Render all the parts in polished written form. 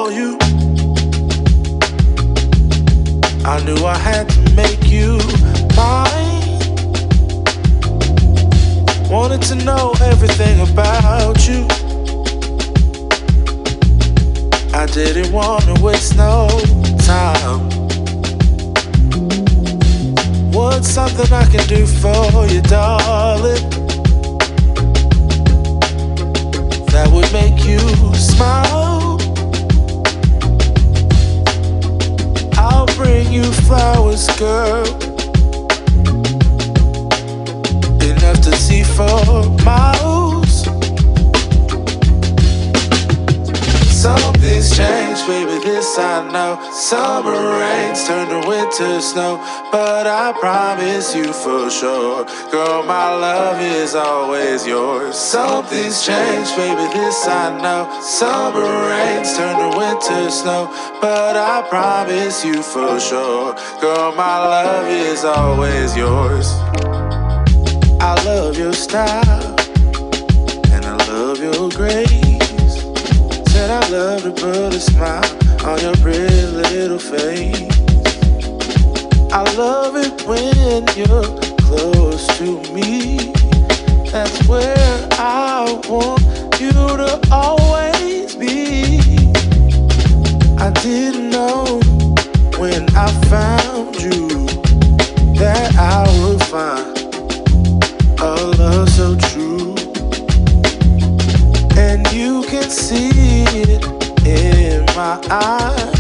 saw you, I knew I had to make you mine. Wanted to know everything about you. I didn't want to waste no time. What's something I can do for you, darling, that would make you smile? I'll bring you flowers, girl, enough to see for miles. Something's changed, baby, this I know. Summer rains turn to winter snow, but I promise you for sure, girl, my love is always yours. Something's changed, baby, this I know. Summer rains turn to winter snow, but I promise you for sure, girl, my love is always yours. I love your style, and I love your grace. Said I love to put a smile on your pretty little face. I love it when you're close to me. That's where I want you to always be. I didn't know when I found you that I would find a love so true. And you can see it in my eyes,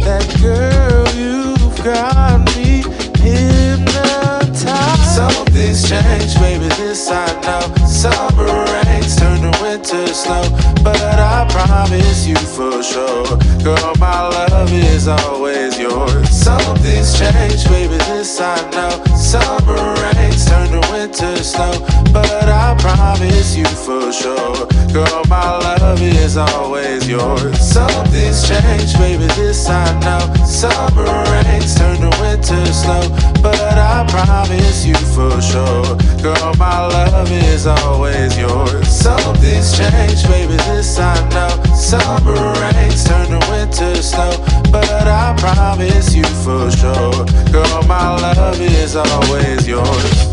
that girl, you've got me hypnotized. Something's changed, baby, this I know. Summer rains turn to winter snow, but I promise you for sure, girl, my love is always yours. Something's changed, baby, this I know. Summer rains turn to winter snow, but I promise you for sure, girl, my love is always yours. Something's changed, baby, this I know. Summer rains turn to winter snow, but I promise you for sure, girl, my love is always yours. Something's changed, baby, this I know. Summer rains turn to winter snow, but I promise you for sure, girl, my love is always yours.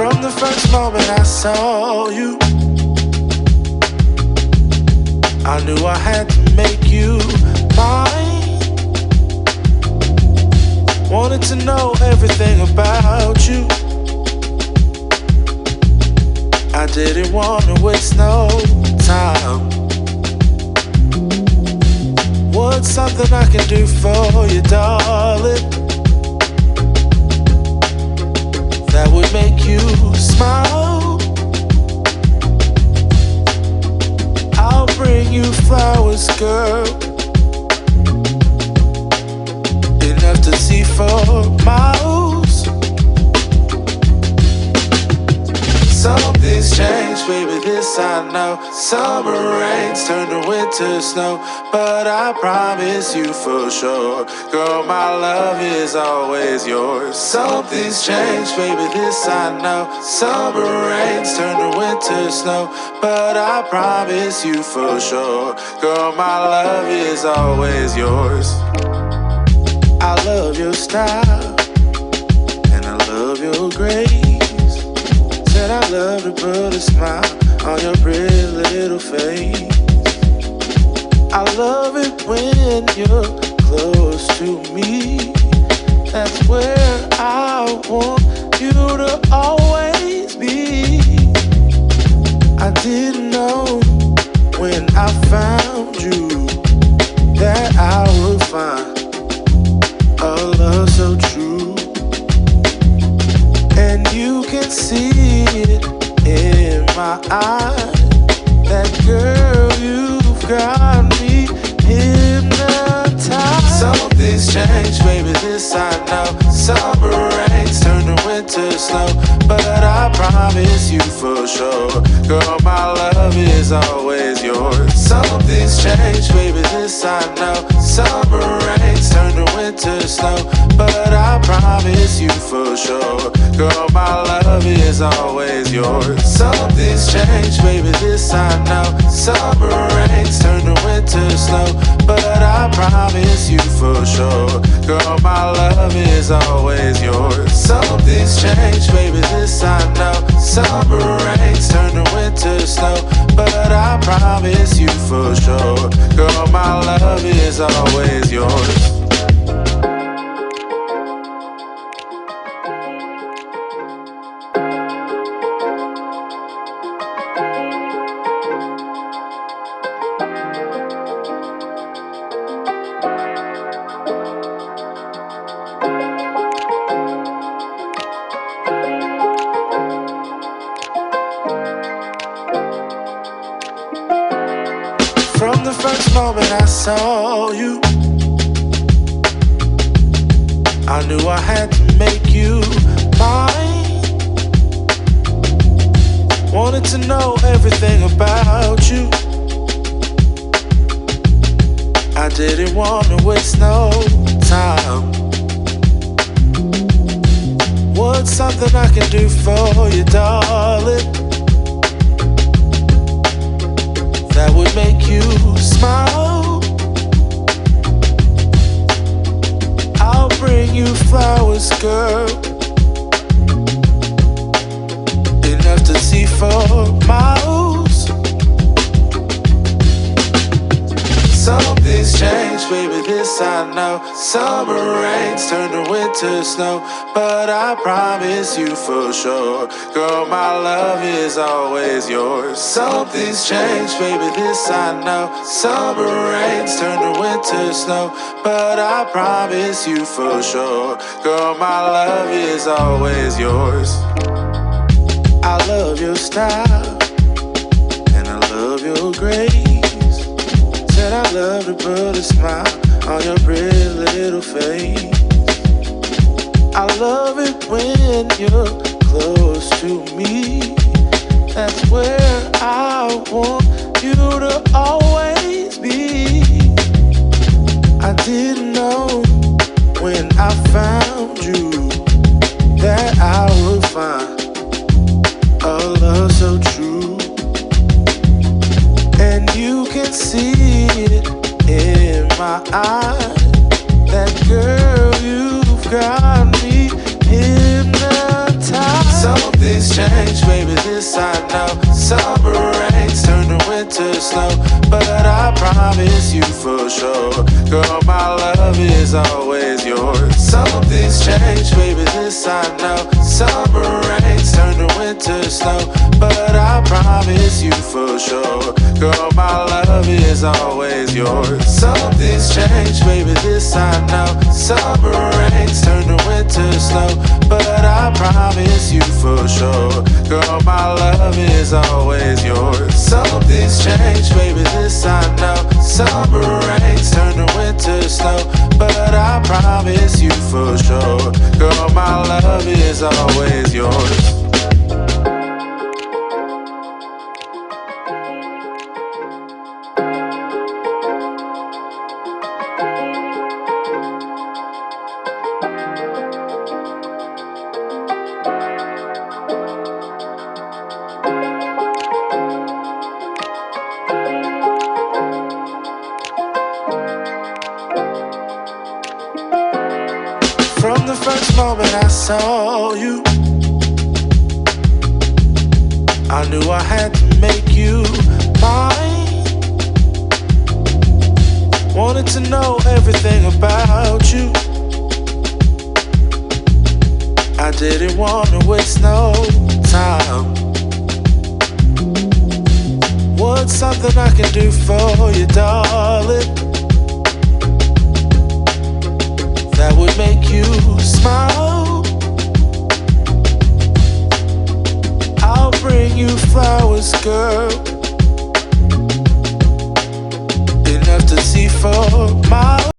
From the first moment I saw you, I knew I had to make you mine. Wanted to know everything about you. I didn't want to waste no time. What's something I can do for you, darling, that would make you smile? I'll bring you flowers, girl, enough to see for miles. Something's changed, baby, this I know. Summer rains turn to winter snow, but I promise you for sure, girl, my love is always yours. Something's changed, baby, this I know. Summer rains turn to winter snow, but I promise you for sure, girl, my love is always yours. I love your style, and I love your grace. Said I love to put a smile on your pretty little face. I love it when you're close to me. That's where I want you to always be. I didn't know when I found you that I would find a love so true. And you can see it in my eyes, girl, you've got me hypnotized. Something's changed, baby, this I know. Summer rains turn to winter snow, but I promise you for sure, girl, my love is always yours. Something's changed, baby, this I know. Summer rains turn to winter snow, but I promise you for sure, girl, my love is always yours. Something's changed, baby, this I know. Summer rains turn to winter snow, but I promise you for sure, girl, my love is always yours. Something's changed, baby, this I know. Summer rains turn to winter snow, but I promise you for sure, girl, my love is always yours. From the first moment I saw you, I knew I had to make you mine. Wanted to know everything about you. I didn't want to waste no time. What's something I can do for you, darling, that would make you smile? I'll bring you flowers, girl, enough to see for miles. Something's changed, baby, this I know. Summer rains turn to winter snow, but I promise you for sure, girl, my love is always yours. Something's changed, baby, this I know. Summer rains turn to winter snow, but I promise you for sure, girl, my love is always yours. I love your style, and I love your grace. Said I love to put a smile on your pretty little face. I love it when you're close to me. That's where I want you to always be. I didn't know when I found you that I would find a love so true. And you can see it in my eyes. That girl, you've got me hypnotized. Something's changed, baby, this I know. Summer rains turn to winter snow, but I promise you for sure, girl, my love is always yours. Something's changed, baby, this I know. Summer rains turn to winter snow, but I promise you for sure, girl, my love is always yours. Something's changed, baby, this I know. Summer rains turn to winter snow, but I promise you for sure, girl, my love is always yours. Something's changed, baby, this I know. Summer rains turn to winter snow, but I promise you for sure, girl, my love is always yours. From the first moment I saw you, I knew I had to make you mine. Wanted to know everything about you. I didn't want to waste no time. What's something I can do for you, darling, that would make you smile? I'll bring you flowers, girl, for my